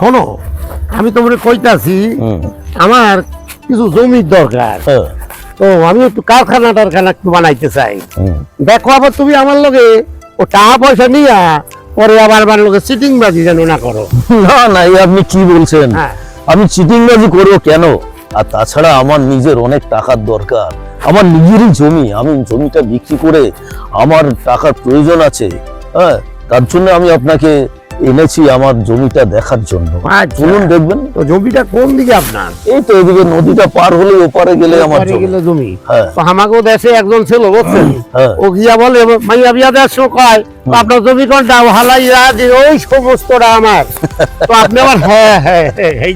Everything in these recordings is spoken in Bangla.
শোনো, আমি তোমাকে কইতাছি আমার কিছু জমির দরকার, তো আমি একটু কারখানা একটু বানাইতে চাই। দেখো আবার তুমি আমার লগে ও টাকা পয়সা নিয়া পরে আবার আমার লগে চিটিং বাজি যেন না করো। না না, এই আপনি কি বলছেন? আমি চিটিং বাজি করবো কেন? আর তাছাড়া আমার নিজের অনেক টাকার দরকার, আমার নিজেরই জমি, আমি জমিটা বিক্রি করে আমার টাকার প্রয়োজন আছে। হ্যাঁ, তার জন্য আমি আপনাকে এনেছি আমার জমিটা দেখার জন্য। চলুন দেখবেন। তো জমিটা কোন দিকে আপনার? এই তো এদিকে নদীটা পার হলে ওপারে গেলে আমার জমি। হ্যাঁ, তো আমাকেও দেশে একজন ছিল বুঝছেন, ও গিয়া বলে মাইয়া বিয়া দেশ কয় আপনার জমি কোনটা, হালাইয়া যে ওই সমস্তটা আমার। তো আপনি আবার হ্যাঁ হ্যাঁ এই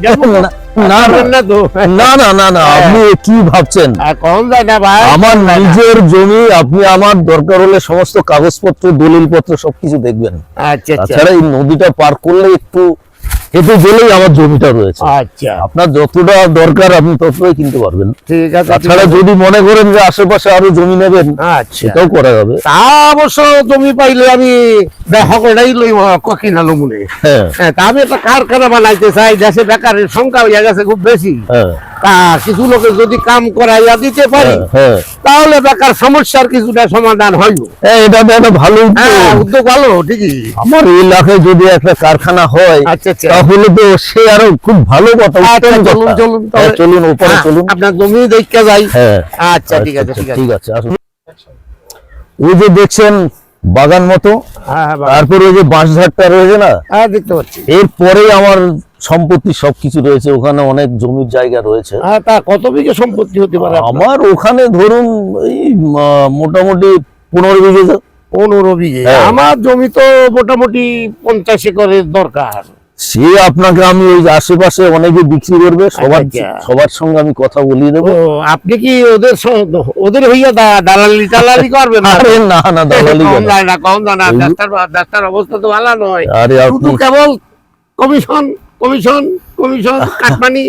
না না না না, আপনি কি ভাবছেন? কম যায় না ভাই, আমার নিজের জমি, আপনি আমার দরকার হলে সমস্ত কাগজপত্র দলিলপত্র সবকিছু দেখবেন। আচ্ছা, তাছাড়া এই নদীটা পার করলে একটু হেঁটে গেলেই আমার জমিটা রয়েছে। আচ্ছা, আপনার যতটা দরকার আপনি ততটাই কিনতে পারবেন। ঠিক আছে। তাছাড়া যদি মনে করেন যে আশেপাশে আরো জমি নেবেন, সেটাও করা যাবে। তা অবশ্য জমি পাইলে আমি দেখা করেই লইব কিনা লমুনে। হ্যাঁ, তা আমি একটা কারখানা বানাইতে চাই, দেশে বেকারের সংখ্যা হইয়া গেছে খুব বেশি। তা কিছু লোকের যদি কাম করাইয়া দিতে পারি তাহলে বেকার সমস্যার কিছুটা সমাধান হইব। এটা একটা ভালো উদ্যোগ, ভালো ঠিকই। আমার এলাকায় যদি একটা কারখানা হয় তাহলে তো সে আরো খুব ভালো কথা। চলুন উপরে চলুন, আপনার জমি দেখতে যাই। আচ্ছা, ঠিক আছে ঠিক আছে। আসুন, ওই যে দেখছেন বাগান মতো, তারপরে ওই যে বাঁশঝাড়টা রয়েছে না, দেখতে পাচ্ছি। এরপরে আমার সম্পত্তি সবকিছু রয়েছে, ওখানে অনেক জমির জায়গা রয়েছে। তা কত বিঘা সম্পত্তি হতে পারে আমার? ওখানে ধরুন এই মোটামুটি 15 বিঘে। 15 বিঘে? আমার জমি তো মোটামুটি 50 একরের দরকার। সে আপনাকে আমি ওই আশেপাশে অনেকে বিক্রি করবে, সবার সঙ্গে আমি কথা বলিয়ে দেবো। আপনি কি ওদের হইয়া দালালি করবেন? আরে না না, দালালি কম যায় না, ডাক্তার অবস্থা তো ভালো নয়। শুধু কেবল কমিশন কাটমানি।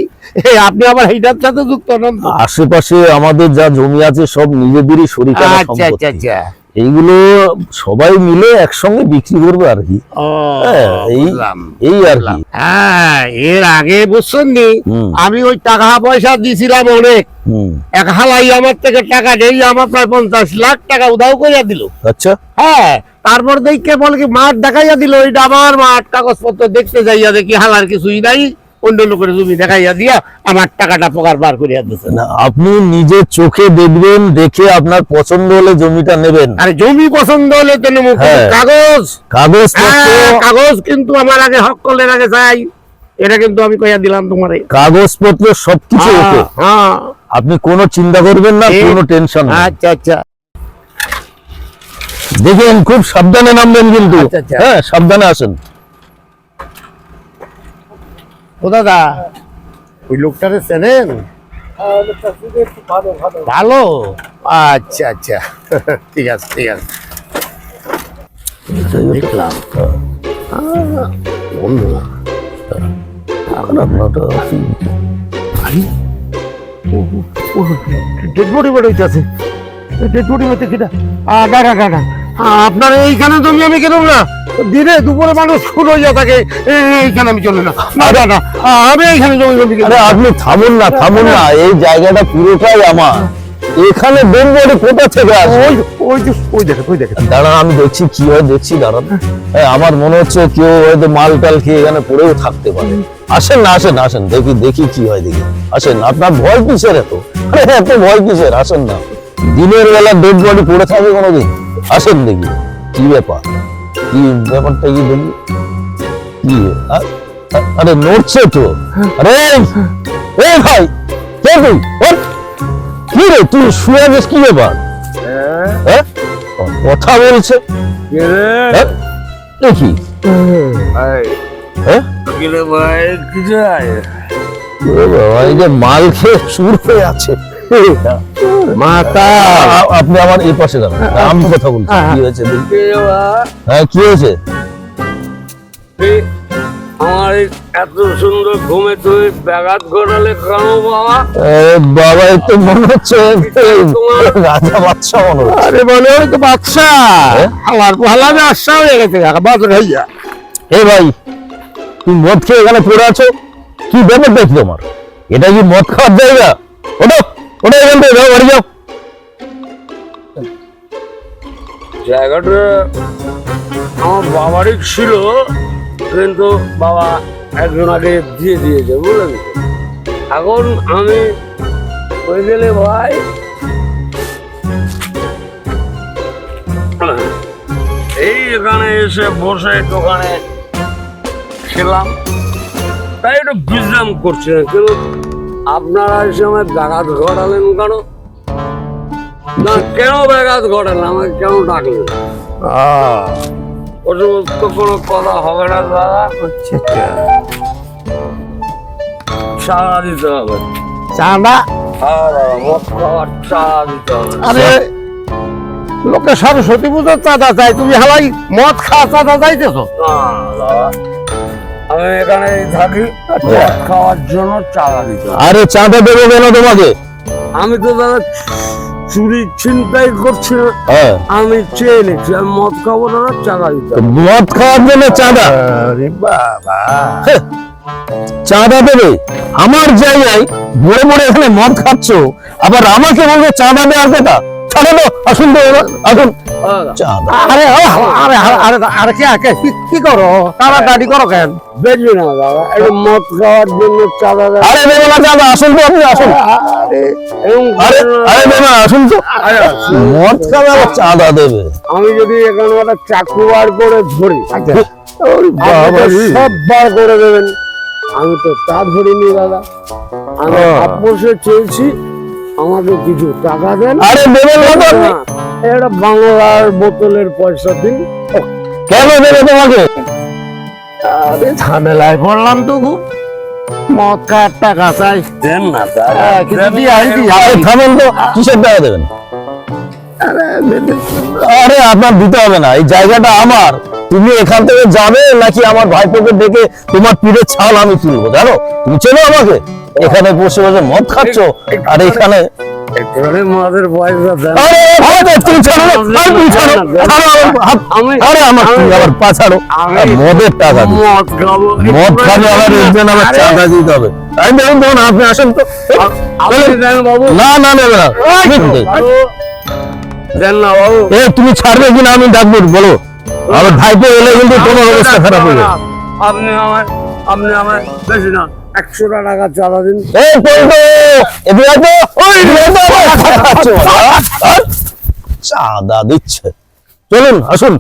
আপনি আবার এইটার সাথে যুক্ত নন? আশেপাশে আমাদের যা জমি আছে সব নিজেদেরই শরিকানা সম্পত্তি। আচ্ছা, এইগুলো সবাই মিলে একসঙ্গে বিক্রি করবে আর কি। এই আর কি। হ্যাঁ, এর আগে বুঝছেন নি, আমি ওই টাকা পয়সা দিছিলাম অনেক, এক হালাই আমার থেকে টাকা নেই, আমার প্রায় 50 লাখ টাকা উধাও করিয়া দিল। আচ্ছা, হ্যাঁ, তারপর দেখে বলে কি মাঠ দেখাইয়া দিল, ওইটা আমার মাঠ, কাগজপত্র দেখতে যাইয়া দেখি হালার কিছুই নাই, অন্য লোকের জমি দেখাইয়া দিয়া আমার টাকাটা পকার বার করিয়া দিচ্ছে। না, আপনি নিজের চোখে দেখবেন, দেখে আপনার পছন্দ হলে জমিটা নেবেন। আরে জমি পছন্দ হলে তো নেব, কাগজ কিন্তু আমার আগে হক করলের আগে চাই, এটা কিন্তু আমি কইয়া দিলাম তোমারে। কাগজপত্র সবকিছু ওকে, আপনি কোনো চিন্তা করবেন না, কোনো টেনশন না। আচ্ছা, দেখেন খুব সাবধানে নামবেন কিন্তু। হ্যাঁ, সাবধানে আসেন। ও দাদা, ওই লোকটারে চেনেন? ভালো, আচ্ছা, ঠিক আছে। দেখলাম আপনার এইখানে জমি আমি কেন না, দিনে দুপুরে মানুষ খুন হইয়া থাকে, এইখানে আমি চলে না, আমি এইখানে জমি। আপনি থামুন না, এই জায়গাটা পুরোটাই আমার। এখানে ডেড কোথা থেকে আসে? ওই দেখে দাঁড়ান, আমি দেখছি কি হয়, দাঁড়ান। আমার মনে হচ্ছে কেউ হয়তো মাল টাল খেয়ে এখানে পড়েও থাকতে পারে। আসেন, দেখি কি হয়, আসেন। আপনার ভয় কিসের এত? এত ভয় কিসের? আসেন না, দিনের বেলা ডেড বডি পড়ে থাকে কোনোদিন? আসেন দেখি কি ব্যাপারটা কি দেখি। কি আরে নড়ছে তো। আরে ভাই, কে তুই? কি রে, তুই শুয়ে আছিস? কি ব্যাপার? কথা বলছে দেখি। মাল খেয়ে চুর হয়ে আছে মাথা। আপনি আমার এই পাশে দাঁড়ান, আমি কথা বলছি। কি হয়েছে? হ্যাঁ, কি হয়েছে? আমার এত সুন্দর ঘুমে তুই ব্যাঘাত ঘটালে কেন বাবা? বাবা, একটু মনে হচ্ছে রাজা বাদশা মনে হচ্ছে। আরে বলে ওই তো বাদশা, আমার ভালো বাদশা হয়ে গেছে। এ ভাই, তুমি মদ খেয়ে এখানে পড়ে আছো, কি ব্যাপার দেখি তোমার? এটা কি মদ খাওয়ার জায়গা? ওঠো ওঠো, এখান থেকে যাও, বাড়ি যাও। জায়গাটা আমার বাবারই ছিল, কিন্তু বাবা একজন আগে দিয়ে দিয়েছে, বুঝলেন তো? এখন আমি হয়ে গেলে ভাই এই এখানে এসে বসে দোকানে খেলাম, তাই একটু বিশ্রাম করছি না। কিন্তু আপনারা এসে আমার ব্যাঘাত ঘটালেন কেন? না, কেন ব্যাঘাত ঘটালেন? আমাকে কেন ডাকলেন? ও সমস্ত কোনো কথা হবে না দাদা, চাঁদা দিতে হবে। চাঁদা? আর মদ খাওয়ার চাঁদা দিতে হবে। আরে লোকে সরস্বতী পুজোর চাঁদা চাই, তুমি হালাই মদ খাওয়া চাঁদা চাইতেছো? না দাদা, আমি এখানে থাকি, মদ খাওয়ার জন্য চাঁদা দিতে হবে। আরে চাঁদা দেবো কেন তোমাকে? আমি তো দাদা চুরি ছিনতাই করছি না, হ্যাঁ, আমি চেয়ে নিচ্ছি আমি মদ খাবো না, চাঁদা দিতে হবে। মদ খাওয়ার জন্য চাঁদা? আরে বাবা, হ্যাঁ, চাঁদা দেবে? আমার জায়গায় বড় বড় এখানে মদ খাচ্ছ, আবার আমাকে বলবে চাঁদা দেওয়ার কথা? ছাড়ো তো, আসুন তো এবার, আসুন। চাঁদা? আরে আরে আরে আরে কি করো? তাড়াতাড়ি করো কেন? বেশি না দাদা, একটু মদ খাওয়ার জন্য চাঁদা দেয়। আরে দেবে না চাঁদা, আসুন তো আপনি, আসুন। আরে আরে দেবে না, আসুন তো। মদ খাবে আবার চাঁদা দেবে? আমি যদি এখানে একটা চাকু বার করে ধরি, ওরে বাবা রে। সব বার করে দেবেন। আমি তো তা ধরিনি দাদা, আমি আপোষে চেয়েছি, আমাকে কিছু টাকা দেন। আরে দেবেন না তো আপনি? একটা বাংলার বোতলের পয়সা দিন। কেন দেবে তোমাকে? আরে ঝামেলায় পড়লাম তো খুব, মদ খাওয়ার টাকা চাই। দেন না দাদা, কিছু দিয়ে আইছি। আরে থামেন তো, কিসের টাকা দেবেন? আরে আপনার দিতে হবে না, এই জায়গাটা আমার। তুমি এখান থেকে যাবে নাকি আমার ভাইপোকে ডেকে তোমার পিঠের ছাল আমি তুলবো, জানো? তুমি চেনো আমাকে? এখানে বসে বসে মদ খাচ্ছ, আর এখানে একটুখানি মদের পয়সা দেন। আরে আরে তুমি ছাড়ো না, আর তুমি ছাড়ো, ছাড়ো আমার হাত। আরে আমার তুমি আবার পা ছাড়ো। আর মদের টাকা দিই, মদ খাবো, মদ খাবে আবার একজন আবার চাঁদা দিতে হবে। তাই দেখুন তখন আপনি আসেন তো। আপনি দেন বাবু। না না নেবে না, বাবু, দেন না বাবু। এ তুমি ছাড়বে কিনা আমি ডাকবো, বলো। আমার ভাইপো এলে কিন্তু তোমার অবস্থা খারাপ হয়ে যাবে। আপনি আমার বেশি না 100 টাকা চাঁদা দিন। এই পল্টু, এদিকে আসো। ওই এদিকে আসো। চাঁদা দিচ্ছে, চলুন আসুন।